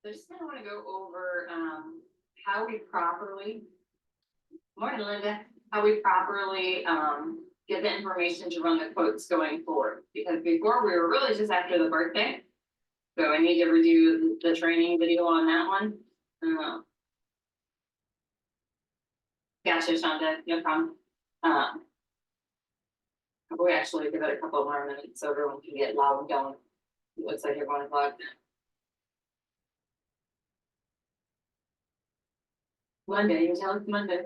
So I just kind of want to go over how we properly, morning Linda, how we properly get the information to run the quotes going forward. Because before we were really just after the birthday. So I need to redo the training video on that one. Gotcha, Shonda, no problem. We actually give it a couple more minutes so everyone can get loud and going. It looks like everyone's logged in. Monday, you tell us Monday.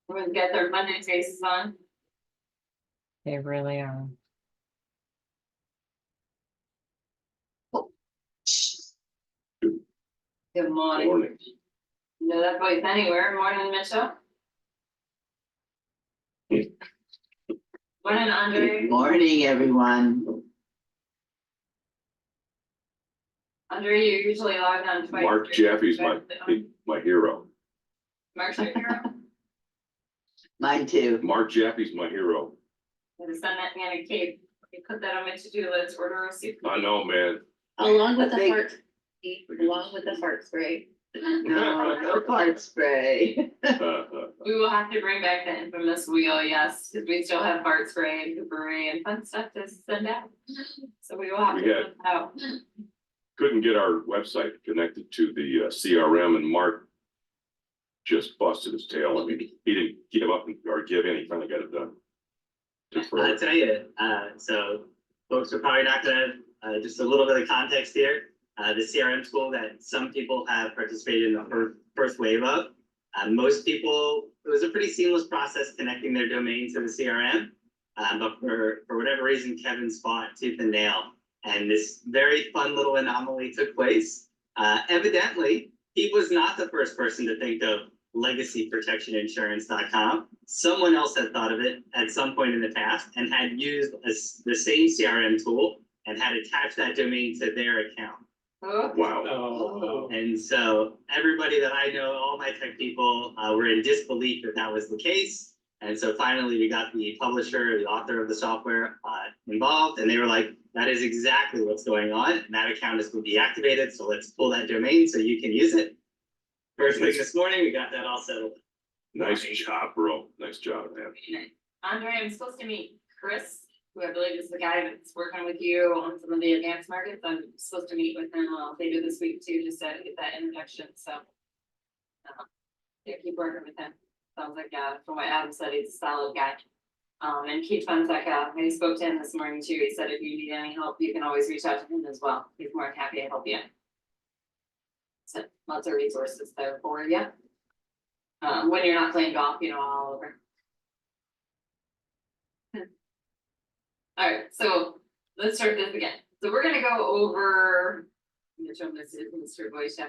Everyone's got their Monday faces on. They really are. Good morning. Morning. No, that voice anywhere. Morning, Mitchell. Morning, Andre. Good morning, everyone. Andre, you usually log on twice. Mark Jaffe's my hero. Mark's your hero. Mine too. Mark Jaffe's my hero. I'm gonna send that man a cape. You put that on my to-do list, order a soup. I know, man. Along with the Big- fart, along with the fart spray. No, no fart spray. We will have to bring back the infamous wheel, yes, because we still have fart spray and debris and fun stuff to send out. So we will have to We had- put that out. Couldn't get our website connected to the CRM, and Mark just busted his tail. I mean, he didn't give up or give in. He finally got it done. I'll tell you, so folks are probably not gonna, just a little bit of context here. The CRM tool that some people have participated in the first wave of, most people, it was a pretty seamless process connecting their domain to the CRM. But for whatever reason, Kevin's fought tooth and nail, and this very fun little anomaly took place. Evidently, he was not the first person to think of legacyprotectioninsurance.com. Someone else had thought of it at some point in the past and had used the same CRM tool and had attached that domain to their account. Oh, Wow. And so everybody that I know, all my tech people, were in disbelief that that was the case. And so finally we got the publisher, the author of the software involved, and they were like, that is exactly what's going on. And that account is going to be activated. So let's pull that domain so you can use it. First thing this morning, we got that all settled. Nice job, bro. Nice job, man. Andre, I'm supposed to meet Chris, who I believe is the guy that's working with you on some of the advanced markets. I'm supposed to meet with him later this week too, just to get that introduction, so. Yeah, keep working with him. Sounds like, from what Adam said, he's a solid guy. And Keith Funseca, I spoke to him this morning too. He said if you need any help, you can always reach out to him as well. He's more than happy to help you. So lots of resources there for you. When you're not playing golf, all over. All right, so let's start this again. So we're gonna go over, Mr. Voice.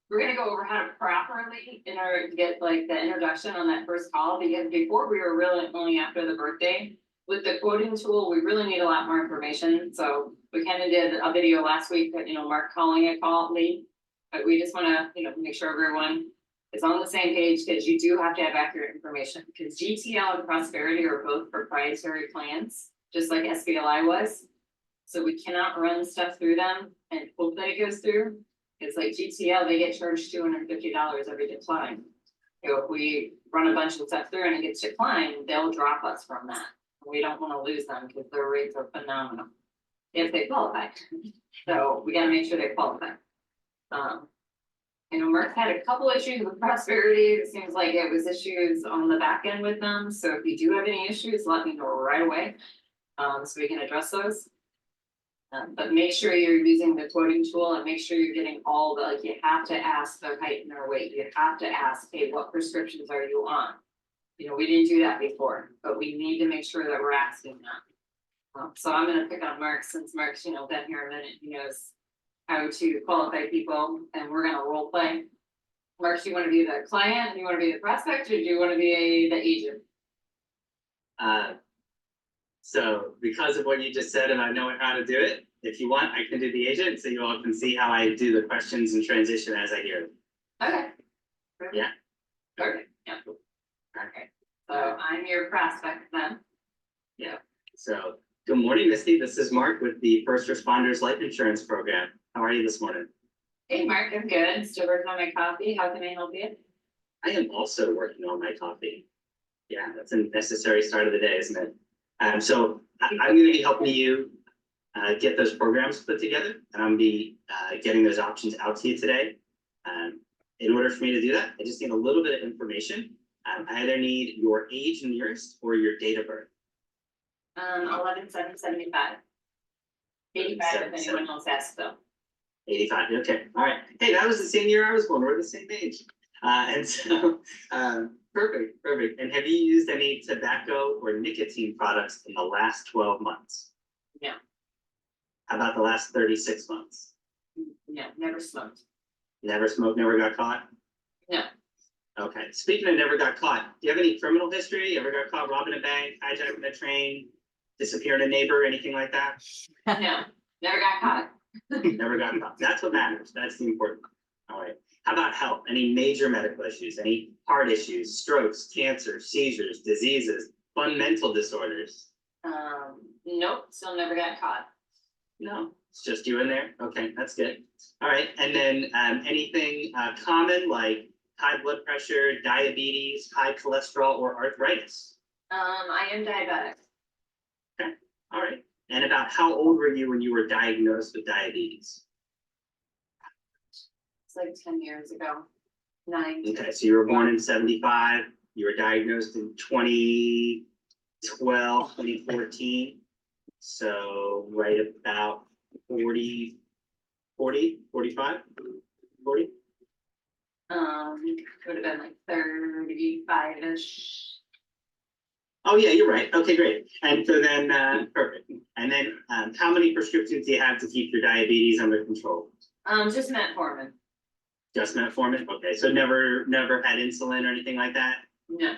We're gonna go over how to properly get like the introduction on that first call, because before we were really only after the birthday. With the quoting tool, we really need a lot more information. So we kind of did a video last week that, Mark calling a call lead. But we just wanna, make sure everyone is on the same page, because you do have to have accurate information, because GTL and Prosperity are both proprietary plans, just like SBLI was. So we cannot run stuff through them and hope that it goes through. It's like GTL, they get charged $250 every decline. If we run a bunch of stuff through and it gets declined, they'll drop us from that. We don't want to lose them because their rates are phenomenal if they qualify. So we got to make sure they qualify. Merck had a couple issues with Prosperity. It seems like it was issues on the back end with them. So if you do have any issues, let me know right away. So we can address those. But make sure you're using the quoting tool and make sure you're getting all the, you have to ask their height and their weight. You have to ask, hey, what prescriptions are you on? We didn't do that before, but we need to make sure that we're asking that. So I'm gonna pick on Mark, since Mark's, been here a minute. He knows how to qualify people, and we're gonna role play. Mark, do you want to be the client? Do you want to be the prospect, or do you want to be the agent? So because of what you just said, and I know how to do it, if you want, I can do the agent, so you all can see how I do the questions and transition as I hear them. Okay. Yeah. Perfect, yeah. Okay, so I'm your prospect then. Yeah, so good morning, Misty. This is Mark with the First Responders Life Insurance Program. How are you this morning? Hey, Mark, I'm good. Still working on my coffee. How can I help you? I am also working on my coffee. Yeah, that's a necessary start of the day, isn't it? So I'm gonna be helping you get those programs put together, and I'm gonna be getting those options out to you today. In order for me to do that, I just need a little bit of information. I either need your age nearest or your date of birth. 11,775. 85 if anyone else asks though. 85, okay, all right. Hey, that was the same year I was born, we're the same age. And so, perfect, perfect. And have you used any tobacco or nicotine products in the last 12 months? No. How about the last 36 months? No, never smoked. Never smoked, never got caught? No. Okay, speaking of never got caught, do you have any criminal history? You ever got caught robbing a bank, hijacking a train, disappearing a neighbor, anything like that? No, never got caught. Never got caught. That's what matters. That's the important. All right. How about health? Any major medical issues? Any heart issues, strokes, cancer, seizures, diseases, fun mental disorders? Nope, still never got caught. No, it's just you in there. Okay, that's good. All right. And then anything common like high blood pressure, diabetes, high cholesterol, or arthritis? I am diabetic. All right. And about how old were you when you were diagnosed with diabetes? It's like 10 years ago. 9. Okay, so you were born in 75, you were diagnosed in 2012, 2014. So right about 40, 45, 40? Would have been like 35-ish. Oh, yeah, you're right. Okay, great. And so then, perfect. And then how many prescriptions do you have to keep your diabetes under control? Just metformin. Just metformin? Okay, so never had insulin or anything like that? No,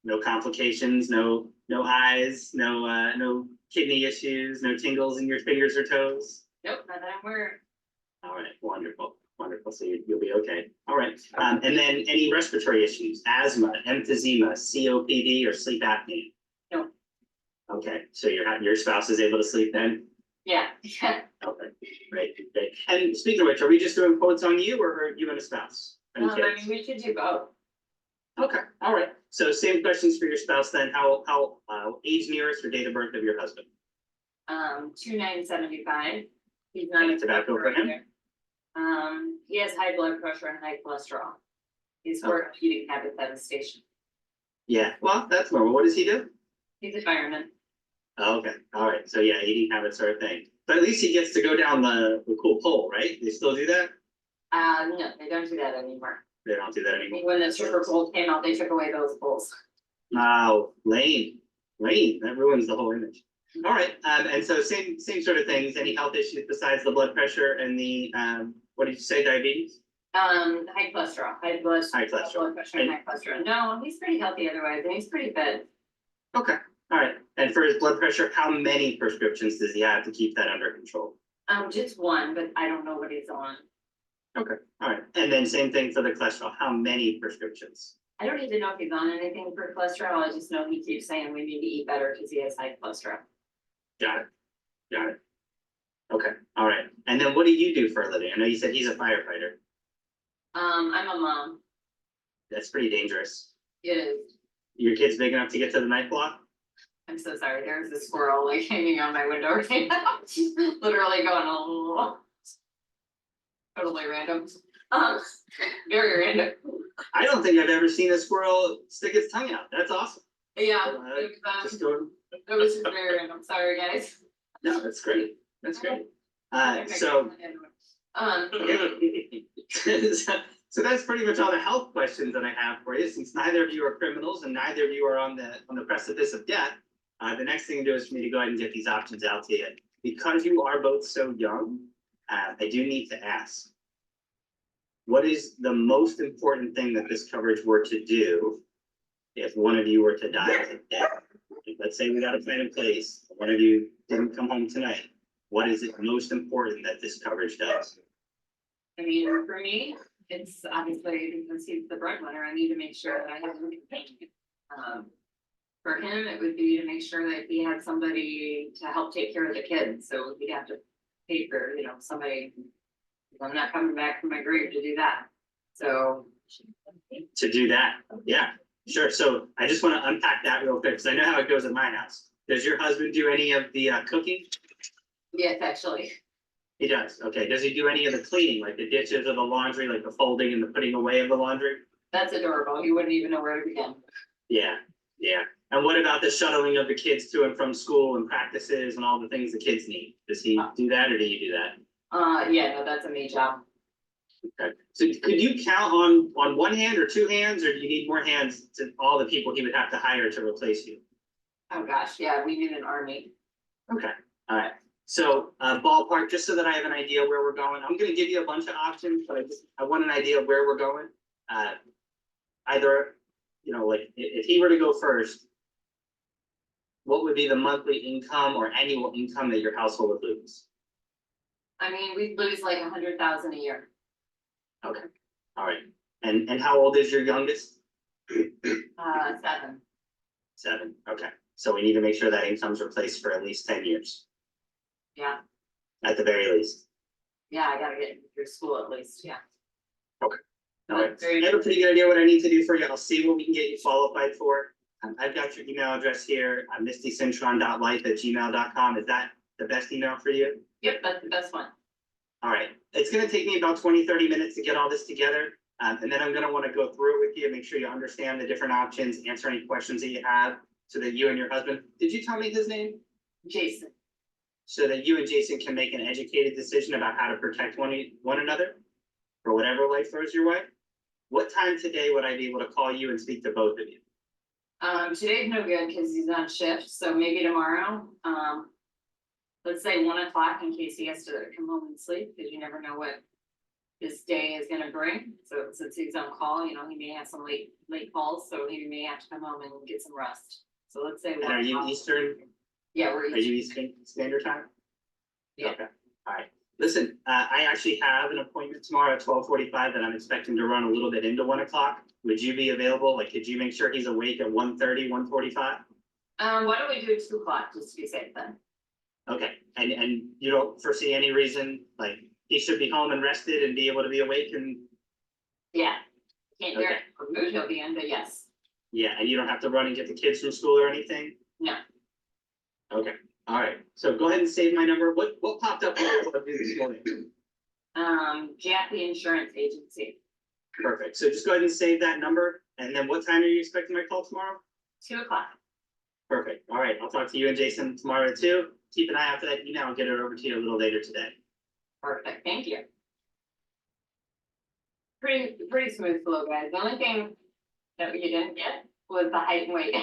No complications, no eyes, no kidney issues, no tingles in your fingers or toes? nope, not that I'm aware. All right, wonderful, wonderful. So you'll be okay. All right. And then any respiratory issues, asthma, emphysema, COPD, or sleep apnea? No. Okay, so your spouse is able to sleep then? Yeah. Okay, great, great. And speaking of which, are we just doing quotes on you or are you and a spouse? And I kids? mean, we should do both. Okay, all right. So same questions for your spouse then. How age nearest or date of birth of your husband? 2,975. He's not a Tobacco for him? He has high blood pressure and high cholesterol. His work eating habits at a station. Yeah, well, that's normal. What does he do? He's a fireman. Oh, okay, all right. So yeah, eating habits are a thing. But at least he gets to go down the cool pole, right? They still do that? No, they don't do that anymore. They don't do that anymore. When the stripper poles came out, they took away those poles. Oh, lame, that ruins the whole image. All right, and so same sort of things. Any health issues besides the blood pressure and the what did you say, diabetes? High cholesterol, High cholesterol. blood pressure and high cholesterol. No, he's pretty healthy otherwise, and he's pretty fit. Okay, all right. And for his blood pressure, how many prescriptions does he have to keep that under control? Just one, but I don't know what he's on. Okay, all right. And then same thing for the cholesterol. How many prescriptions? I don't even know if he's on anything for cholesterol. I just know he keeps saying we need to eat better because he has high cholesterol. Got it. Okay, all right. And then what do you do for a living? I know you said he's a firefighter. I'm a mom. That's pretty dangerous. It is. Your kid's big enough to get to the night block? I'm so sorry. There's a squirrel like hanging on my window right now. Literally going oh. Totally random. Very random. I don't think I've ever seen a squirrel stick its tongue out. That's awesome. Yeah. Just go. It was just very random. Sorry, guys. No, that's great. That's great. So so that's pretty much all the health questions that I have for you. Since neither of you are criminals and neither of you are on the precipice of death, the next thing to do is for me to go ahead and get these options out to you. Because you are both so young, I do need to ask, what is the most important thing that this coverage were to do if one of you were to die today? Let's say we got a plan in place, one of you didn't come home tonight. What is it most important that this coverage does? I mean, for me, it's obviously because he's the breadwinner, I need to make sure that I have everything paid. For him, it would be to make sure that he had somebody to help take care of the kids, so he'd have to pay for, somebody I'm not coming back from my grave to do that. So, To do that, yeah, sure. So I just want to unpack that real quick, because I know how it goes at my house. Does your husband do any of the cooking? yes, actually, He does, okay. Does he do any of the cleaning, like the dishes or the laundry, like the folding and the putting away of the laundry? that's adorable. You wouldn't even know where to begin. Yeah, yeah. And what about the shuttling of the kids to and from school and practices and all the things the kids need? Does he do that, or do you do that? Yeah, no, that's a me job. Okay, so could you count on one hand or two hands, or do you need more hands to all the people he would have to hire to replace you? Oh, gosh, yeah, we need an army. Okay, all right. So ballpark, just so that I have an idea where we're going, I'm gonna give you a bunch of options, but I want an idea of where we're going. Either, like if he were to go first, what would be the monthly income or annual income that your household would lose? I mean, we lose like 100,000 a year. Okay, all right. And how old is your youngest? 7. 7, okay. So we need to make sure that income's replaced for at least 10 years, Yeah, at the very least. yeah, I gotta get through school at least, yeah. All right, Very I have a pretty good idea what I need to do for you. I'll see what we can get you qualified for. I've got your email address here, mistysintron.life@gmail.com. Is that the best email for you? Yep, that's the best one. All right, it's gonna take me about 20-30 minutes to get all this together. And then I'm gonna wanna go through it with you, make sure you understand the different options, answer any questions that you have, so that you and your husband, did you tell me his name? Jason, So that you and Jason can make an educated decision about how to protect one another, or whatever life throws your way. What time today would I be able to call you and speak to both of you? today's no good because he's on shift, so maybe tomorrow, let's say 1 o'clock in case he has to come home and sleep, because you never know what this day is gonna bring. So since he's on call, he may have some late calls, so he may have to come home and get some rest. So let's say. And 1 are you o'clock. Eastern, Yeah, we're are you Eastern Standard Time? Yeah. Okay, all right. Listen, I actually have an appointment tomorrow at 12:45 that I'm expecting to run a little bit into 1 o'clock. Would you be available? Like, could you make sure he's awake at 1:30, 1:45? Why don't we do 2 o'clock just to be safe then? Okay, and you don't foresee any reason, like, he should be home and rested and be able to be awake and, Yeah. Can't Okay. guarantee what mood he'll be in, but yes. yeah, and you don't have to run and get the kids from school or anything? No. Okay, all right, so go ahead and save my number. What popped up when I was this morning? Jackie Insurance Agency, Perfect, so just go ahead and save that number, and then what time are you expecting my call tomorrow? 2 o'clock. Perfect, all right, I'll talk to you and Jason tomorrow at 2. Keep an eye out for that email, I'll get it over to you a little later today. Perfect, thank you. Pretty smooth flow, guys. The only thing that you didn't get was the height and weight.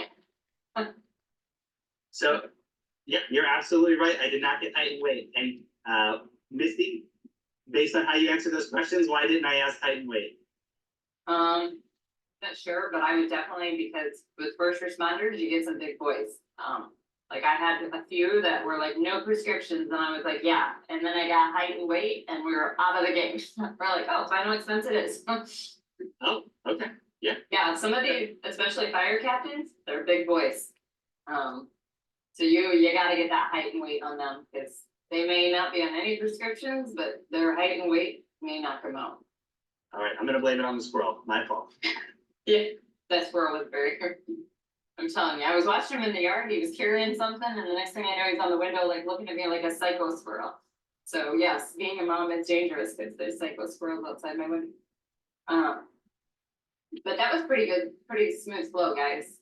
So, yeah, you're absolutely right, I did not get height and weight, and Misty, based on how you answered those questions, why didn't I ask height and weight? Not sure, but I would definitely, because with first responders, you get some big boys. Like I had a few that were like no prescriptions, and I was like, yeah, and then I got height and weight, and we were out of the game. We're like, oh, so I know how expensive it is. Oh, okay, Yeah, some of the, especially fire captains, they're big boys. So you gotta get that height and weight on them, because they may not be on any prescriptions, but their height and weight may knock them out. all right, I'm gonna blame it on the squirrel, my fault. Yeah, that squirrel was very, I'm telling you, I was watching him in the yard, he was carrying something, and the next thing I know, he's on the window, like looking at me like a psycho squirrel. So yes, being a mom is dangerous, because there's psycho squirrels outside my window. But that was pretty good, pretty smooth flow, guys.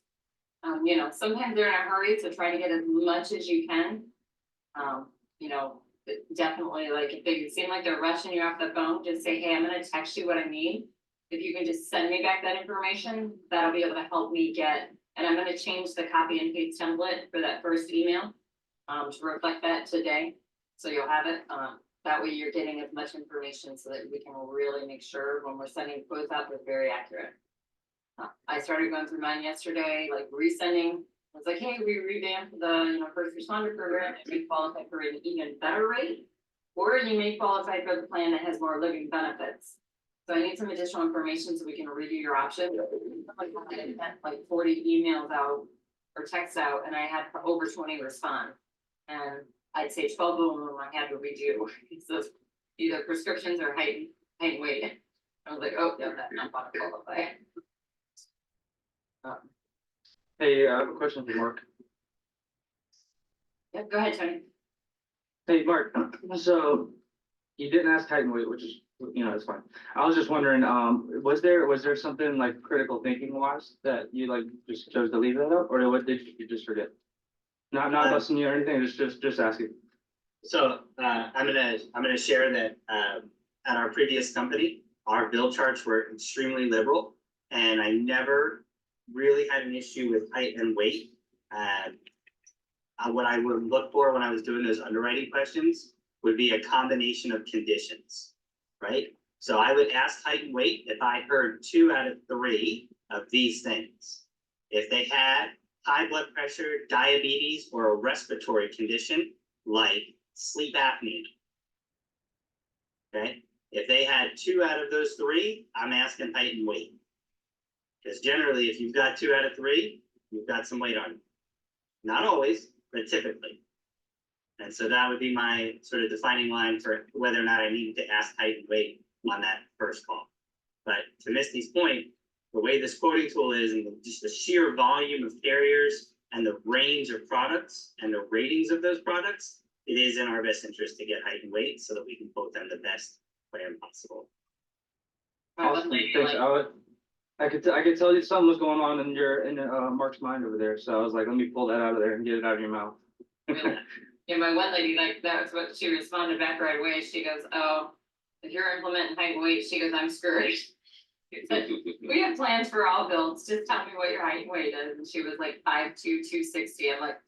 Sometimes they're in a hurry to try to get as much as you can. But definitely, like, if they seem like they're rushing you off the phone, just say, hey, I'm gonna text you what I need. If you can just send me back that information, that'll be able to help me get, and I'm gonna change the copy and paste template for that first email. To reflect that today, so you'll have it, that way you're getting as much information so that we can really make sure when we're sending quotes out, they're very accurate. I started going through mine yesterday, like resending, I was like, hey, we revamped the, first responder program, and we qualify for an even better rate. Or you may qualify for the plan that has more living benefits. So I need some additional information so we can review your options. Like I had like 40 emails out or texts out, and I had over 20 respond. And I'd say 12 of them I had to redo. So either prescriptions or height and weight. I was like, oh, yeah, that's not qualify. Hey, I have a question for Mark. Yeah, go ahead, Tony. Hey, Mark, so you didn't ask height and weight, which is, it's fine. I was just wondering, was there something like critical thinking wise that you like just chose to leave that up, or what did you just forget? Not busting you or anything, just asking. So, I'm gonna share that, at our previous company, our bill charts were extremely liberal. And I never really had an issue with height and weight. What I would look for when I was doing those underwriting questions would be a combination of conditions, right? So I would ask height and weight if I heard 2 out of 3 of these things. If they had high blood pressure, diabetes, or a respiratory condition like sleep apnea. Okay, if they had 2 out of those 3, I'm asking height and weight. Because generally, if you've got 2 out of 3, you've got some weight on you. Not always, but typically. And so that would be my sort of defining line for whether or not I needed to ask height and weight on that first call. But to Misty's point, the way this quoting tool is and just the sheer volume of carriers and the range of products and the ratings of those products, it is in our best interest to get height and weight so that we can quote them the best plan possible. Awesome, thanks. I could tell you something was going on in Mark's mind over there, so I was like, let me pull that out of there and get it out of your mouth. Really? Yeah, my one lady, like, that was what she responded back right away. She goes, oh, if you're implementing height and weight, she goes, I'm screwed. She said, we have plans for all builds, just tell me what your height and weight is. And she was like 5'2", 260. I'm like,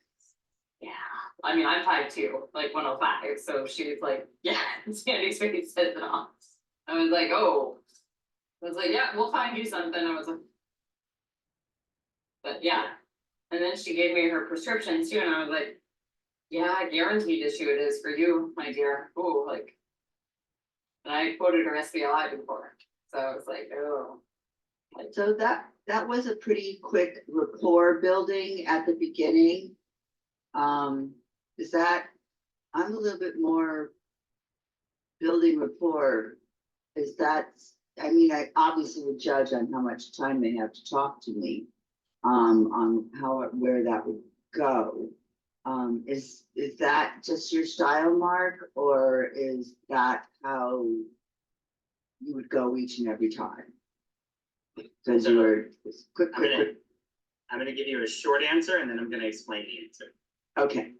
yeah, I mean, I'm 5'2", like 105. So she was like, yeah, Sandy's face says it all. I was like, oh. I was like, yeah, we'll find you something. I was like, but yeah. And then she gave me her prescriptions too, and I was like, yeah, guaranteed issue it is for you, my dear. Oh, like, and I quoted her SBLI before, so I was like, oh. So that was a pretty quick rapport building at the beginning. Is that, I'm a little bit more building rapport. Is that, I mean, I obviously would judge on how much time they have to talk to me, on where that would go. Is that just your style, Mark, or is that how you would go each and every time? Because you were quick. I'm gonna give you a short answer and then I'm gonna explain the answer. Okay,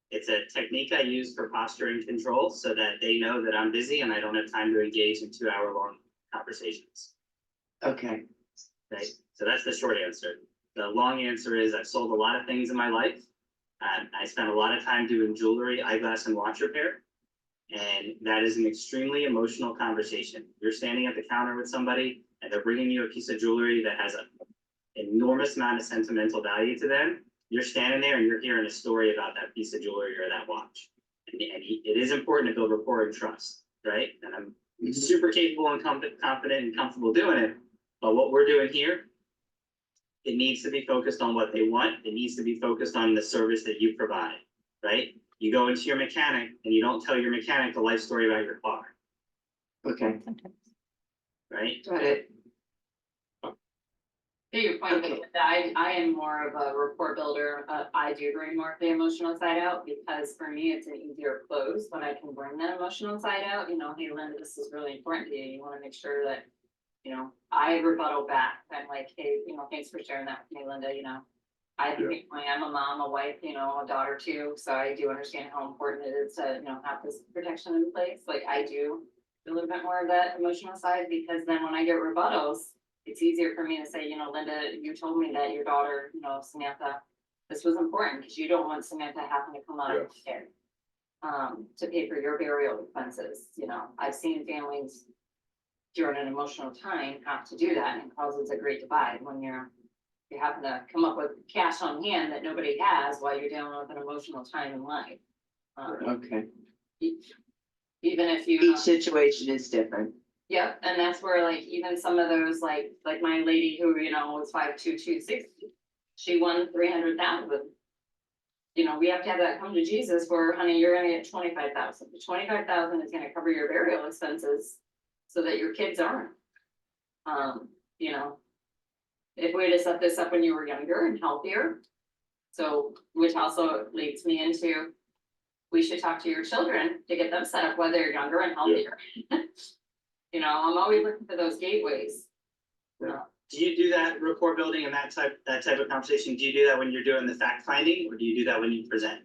It's a technique I use for posture and control so that they know that I'm busy and I don't have time to engage in 2-hour-long conversations. okay, Okay, so that's the short answer. The long answer is I've sold a lot of things in my life. I spent a lot of time doing jewelry, eyeglass, and watch repair. And that is an extremely emotional conversation. You're standing at the counter with somebody and they're bringing you a piece of jewelry that has an enormous amount of sentimental value to them. You're standing there and you're hearing a story about that piece of jewelry or that watch. And it is important to build rapport and trust, right? And I'm super capable and confident and comfortable doing it. But what we're doing here, it needs to be focused on what they want. It needs to be focused on the service that you provide, right? You go into your mechanic and you don't tell your mechanic the life story about your car, okay, right? got it. To your point, Okay. I am more of a rapport builder. I do bring more of the emotional side out because for me, it's an easier close when I can bring that emotional side out. You know, hey, Linda, this is really important to you. You want to make sure that, you know, I rebuttal back. I'm like, hey, you know, thanks for sharing that with me, Linda. You know, I am a mom, a wife, you know, a daughter too. So I do understand how important it is to, you know, have this protection in place. Like I do a little bit more of that emotional side because then when I get rebuttals, it's easier for me to say, you know, Linda, you told me that your daughter, you know, Samantha, this was important because you don't want Samantha having to come out of care to pay for your burial expenses. You know, I've seen families during an emotional time have to do that, and it causes a great divide when you happen to come up with cash on hand that nobody has while you're dealing with an emotional time in life. Okay, Even if you. each situation is different. Yep, and that's where like even some of those like my lady who, you know, was 5'2", 260, she won 300,000. you know, we have to have that come to Jesus where, honey, you're gonna get 25,000. The 25,000 is gonna cover your burial expenses so that your kids aren't. You know, if we had to set this up when you were younger and healthier. So, which also leads me into, we should talk to your children to get them set up while they're younger and healthier. You know, I'm always looking for those gateways. Do you do that rapport building and that type of conversation? Do you do that when you're doing the fact finding, or do you do that when you present?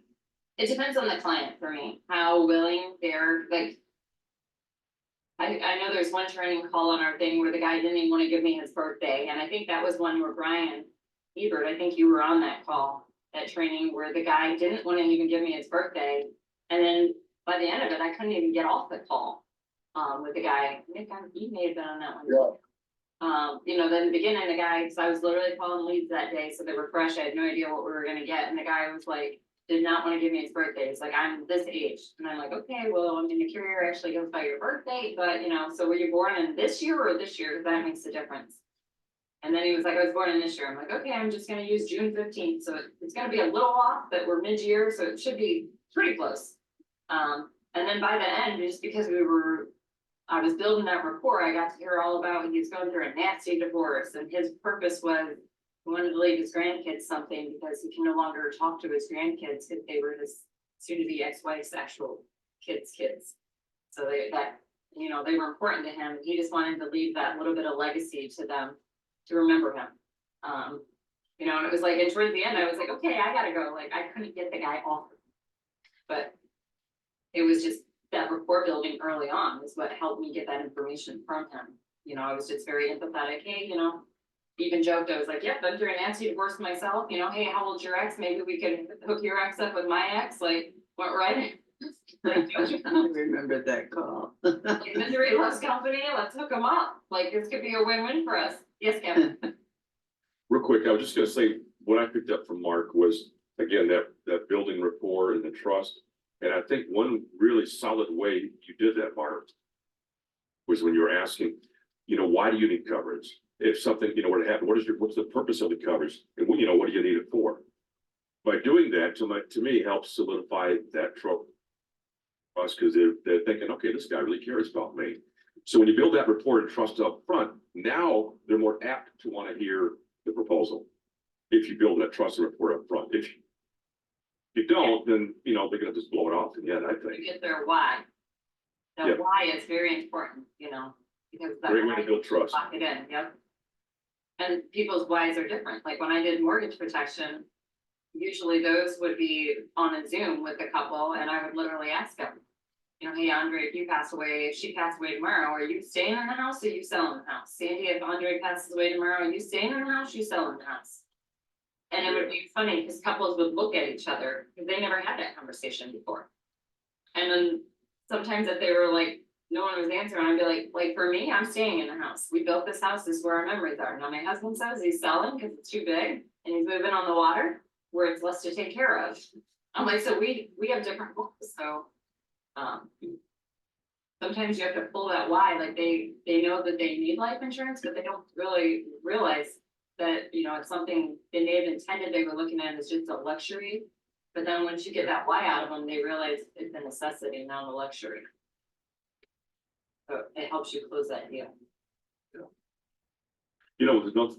It depends on the client for me, how willing they're like. I know there's one training call on our thing where the guy didn't even want to give me his birthday, and I think that was one where Brian Ebert, I think you were on that call, that training where the guy didn't want to even give me his birthday. And then by the end of it, I couldn't even get off the call with the guy. I think he may have been on that one. Yeah. You know, then in the beginning, the guy, so I was literally calling leads that day, so they were fresh. I had no idea what we were gonna get, and the guy was like, did not want to give me his birthday. He's like, I'm this age, and I'm like, okay, well, I mean, the carrier actually goes by your birthday, but you know, so were you born in this year or this year? That makes a difference. And then he was like, I was born in this year. I'm like, okay, I'm just gonna use June 15th, so it's gonna be a little off, but we're mid-year, so it should be pretty close. And then by the end, just because I was building that rapport, I got to hear all about he was going through a nasty divorce, and his purpose was he wanted to leave his grandkids something because he can no longer talk to his grandkids if they were his soon-to-be ex-wife's actual kids. So you know, they were important to him. He just wanted to leave that little bit of legacy to them to remember him. You know, and it was like, and towards the end, I was like, okay, I gotta go. Like, I couldn't get the guy off, but it was just that rapport building early on is what helped me get that information from him. You know, I was just very empathetic. Hey, you know, even joked, I was like, yep, I'm through a nasty divorce myself. You know, hey, how old's your ex? Maybe we could hook your ex up with my ex. Like, what, right? Like, I remember that call. misery loves company. Let's hook them up. Like, this could be a win-win for us. Yes, Kevin. Real quick, I was just gonna say, what I picked up from Mark was, again, that building rapport and the trust. And I think one really solid way you did that, Mark, was when you were asking, you know, why do you need coverage? If something, you know, were to happen, what's the purpose of the coverage? And you know, what do you need it for? By doing that, to me, helps solidify that trust, because they're thinking, okay, this guy really cares about me. So when you build that rapport and trust up front, now they're more apt to want to hear the proposal. If you build that trust and rapport up front, if you don't, then, you know, they're gonna just blow it off in the end, I You think. get their why. The Yeah. why is very important, you know, because that Great way to why build trust. lock it in, yep. And people's whys are different. Like when I did mortgage protection, usually those would be on a Zoom with a couple, and I would literally ask them, you know, hey, Andre, if you pass away, if she passed away tomorrow, are you staying in the house or you selling the house? Sandy, if Andre passes away tomorrow, are you staying in the house, you selling the house? And it would be funny because couples would look at each other because they never had that conversation before. And then sometimes if they were like, no one was answering, I'd be like for me, I'm staying in the house. We built this house, this is where our memories are. Now my husband says he's selling because it's too big and he's moving on the water where it's less to take care of. I'm like, so we have different goals, so. Sometimes you have to pull that why, like they know that they need life insurance, but they don't really realize that, you know, it's something they may have intended they were looking at as just a luxury. But then once you get that why out of them, they realize it's a necessity, not a luxury. So it helps you close that deal. You know, there's no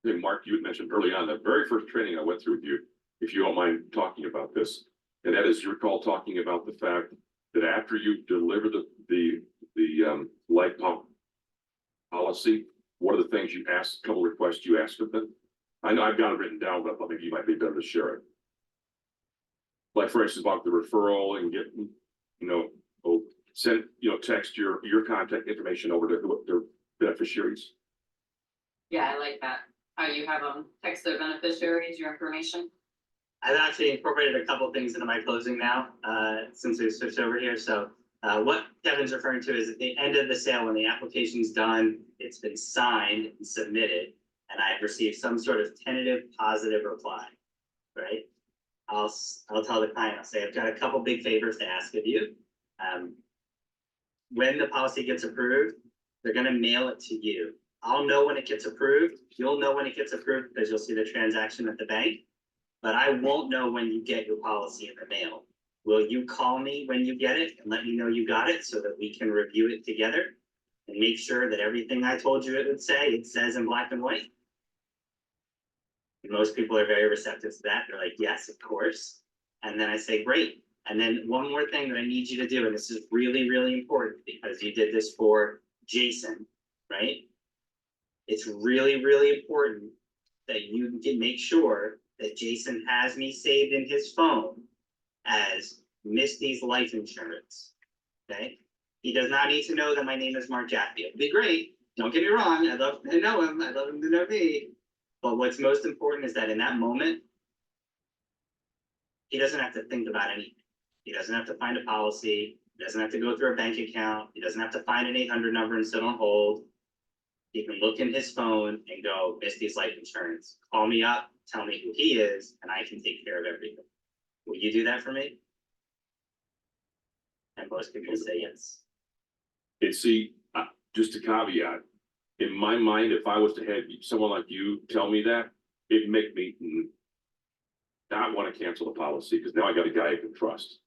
thing, Mark, you had mentioned early on, the very first training I went through with you, if you don't mind talking about this. And that is, you recall talking about the fact that after you deliver the life policy, what are the things you asked, a couple of requests you asked of them? I know I've got it written down, but maybe you might be better to share it. Like for instance, about the referral and get, you know, send, you know, text your contact information over to their beneficiaries. Yeah, I like that. How you have them text their beneficiaries, your information. I've actually incorporated a couple of things into my closing now, since we switched over here. So what Kevin's referring to is at the end of the sale, when the application's done, it's been signed and submitted, and I've received some sort of tentative positive reply, right? I'll tell the client, I'll say, I've got a couple big favors to ask of you. When the policy gets approved, they're gonna mail it to you. I'll know when it gets approved. You'll know when it gets approved because you'll see the transaction at the bank. but I won't know when you get your policy in the mail. Will you call me when you get it and let me know you got it so that we can review it together? And make sure that everything I told you it would say, it says in black and white? And most people are very receptive to that. They're like, yes, of course. And then I say, great. And then one more thing that I need you to do, and this is really, really important because you did this for Jason, right? It's really, really important that you can make sure that Jason has me saved in his phone as Misty's life insurance. Okay? He does not need to know that my name is Mark Jaffe. It'd be great. Don't get me wrong. I love to know him. I love him to know me. But what's most important is that in that moment, he doesn't have to think about anything. He doesn't have to find a policy. He doesn't have to go through a bank account. He doesn't have to find an 800 number and sit on hold. He can look in his phone and go, Misty's life insurance. Call me up, tell me who he is, and I can take care of everything. Will you do that for me? And most people say yes. And see, just a caveat, in my mind, if I was to have someone like you tell me that, it'd make me not want to cancel the policy, because now I got a guy I can trust.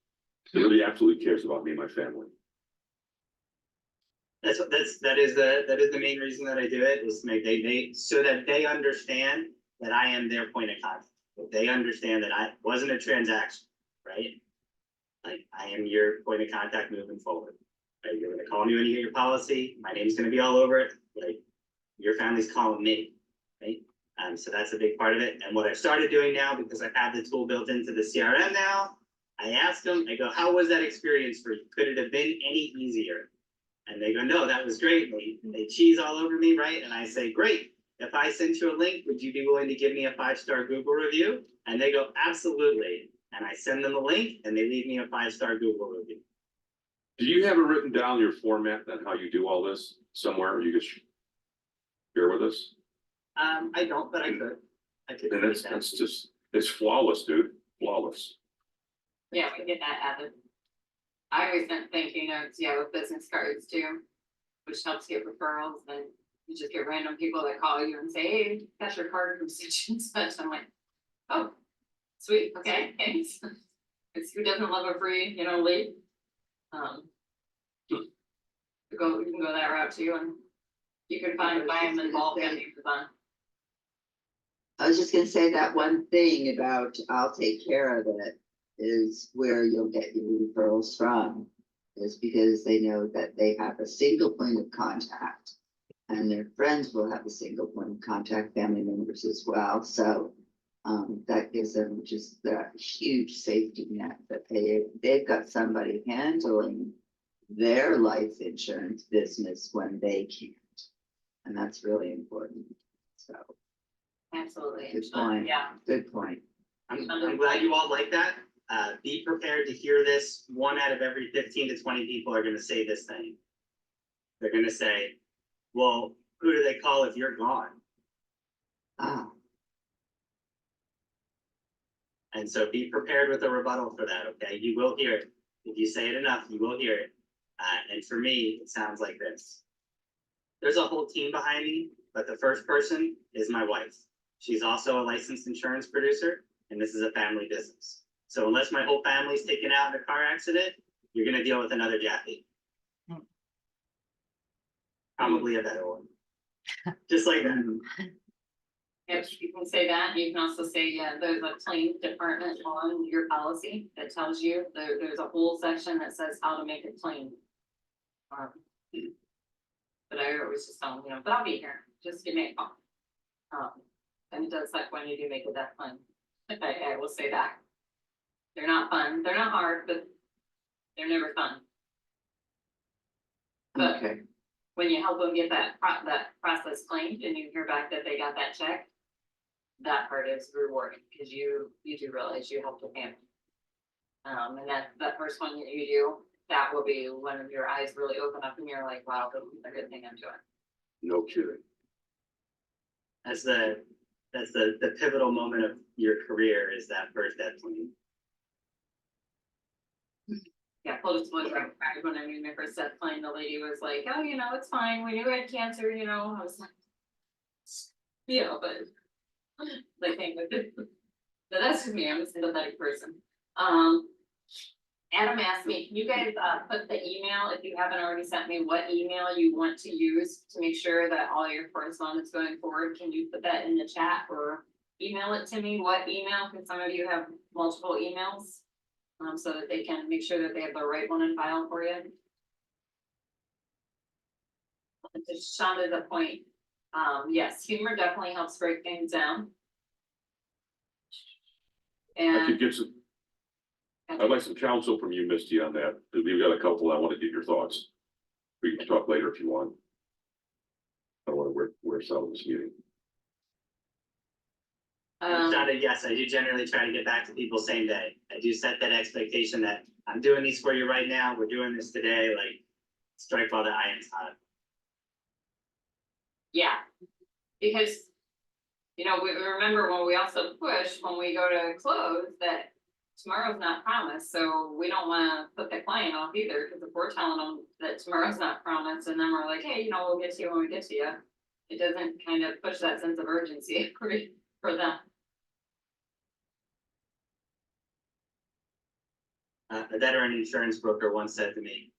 He really absolutely cares about me and my family. That is the main reason that I do it, is to make so that they understand that I am their point of contact. That they understand that I wasn't a transaction, right? Like, I am your point of contact moving forward. Right? You're gonna call me when you get your policy, my name's gonna be all over it, like, your family's calling me, right? So that's a big part of it. And what I've started doing now, because I have the tool built into the CRM now, I ask them, I go, how was that experience for you? Could it have been any easier? And they go, no, that was great. They cheese all over me, right? And I say, great. If I sent you a link, would you be willing to give me a 5-star Google review? And they go, absolutely. And I send them a link and they leave me a 5-star Google review. Do you have it written down, your format, on how you do all this somewhere you could share with us? I don't, but I could. And that's just, it's flawless, dude, flawless. Yeah, we get that added. I always sent thank you notes, yeah, with business cards too, which helps get referrals, then you just get random people that call you and say, hey, got your card from such and such, I'm like, oh, sweet, okay, thanks. It's who doesn't love a free, lead? You can go that route too, and you can buy them in bulk and Amazon. I was just gonna say that one thing about I'll take care of it is where you'll get your referrals from. Is because they know that they have a single point of contact. And their friends will have a single point of contact, family members as well, so. That gives them just that huge safety net that they've got somebody handling their life insurance business when they can't. And that's really important, so. Absolutely. Good point. Yeah. Good point. I'm glad you all like that. Be prepared to hear this. 1 out of every 15 to 20 people are gonna say this thing. They're gonna say, well, who do they call if you're gone? Ah, And so be prepared with a rebuttal for that, okay? You will hear it. If you say it enough, you will hear it. And for me, it sounds like this. There's a whole team behind me, but the first person is my wife. She's also a licensed insurance producer, and this is a family business. So unless my whole family's taken out in a car accident, you're gonna deal with another Jaffe. Probably a better one. Just like that. Yep, you can say that. You can also say, yeah, there's a claim department on your policy that tells you, there's a whole section that says how to make a claim. But I always just tell them, but I'll be here, just give me a call. And it does suck when you do make a death claim. I will say that. They're not fun, they're not hard, but they're never fun. But okay, when you help them get that process claimed and you hear back that they got that check, that part is rewarding, because you do realize you helped a family. And that first one that you do, that will be when your eyes really open up and you're like, wow, that's a good thing I'm doing. No kidding. That's the pivotal moment of your career, is that first death claim. Yeah, full disclosure, when I made my first death claim, the lady was like, oh, it's fine, we knew I had cancer, I was like, but they came with it. but that's just me, I'm a sympathetic person. Adam asked me, can you guys, put the email, if you haven't already sent me, what email you want to use to make sure that all your correspondence going forward, can you put that in the chat or email it to me? What email? Because some of you have multiple emails. So that they can make sure that they have the right one in file for you. And to Shonda's point, yes, humor definitely helps break things down. I And could get some, I'd like some counsel from you, Misty, on that, because we've got a couple, I want to get your thoughts. We can talk later if you want. I don't want to wear us out of this meeting. Shonda, yes, I do generally try to get back to people same day. I do set that expectation that I'm doing these for you right now, we're doing this today, like, strike while the iron's hot. yeah, because, we remember when we also push, when we go to close, that tomorrow's not promised, so we don't wanna put the client off either, because if we're telling them that tomorrow's not promised, and then we're like, hey, we'll get to you when we get to you. It doesn't kind of push that sense of urgency for them. A veteran insurance broker once said to me,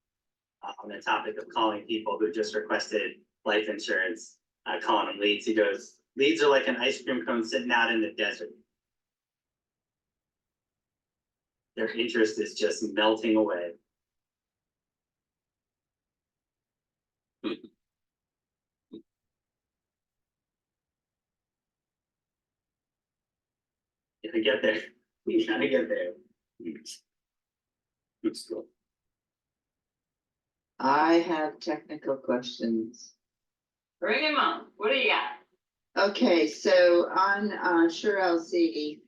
on the topic of calling people who just requested life insurance, calling them leads, he goes, leads are like an ice cream cone sitting out in the desert. Their interest is just melting away. If we get there, we gotta get there. Good stuff. I have technical questions. Bring him on, what do you got? Okay, so on, Sure LC.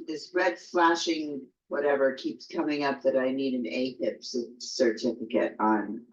This red flashing whatever keeps coming up that I need an AHIP certificate on,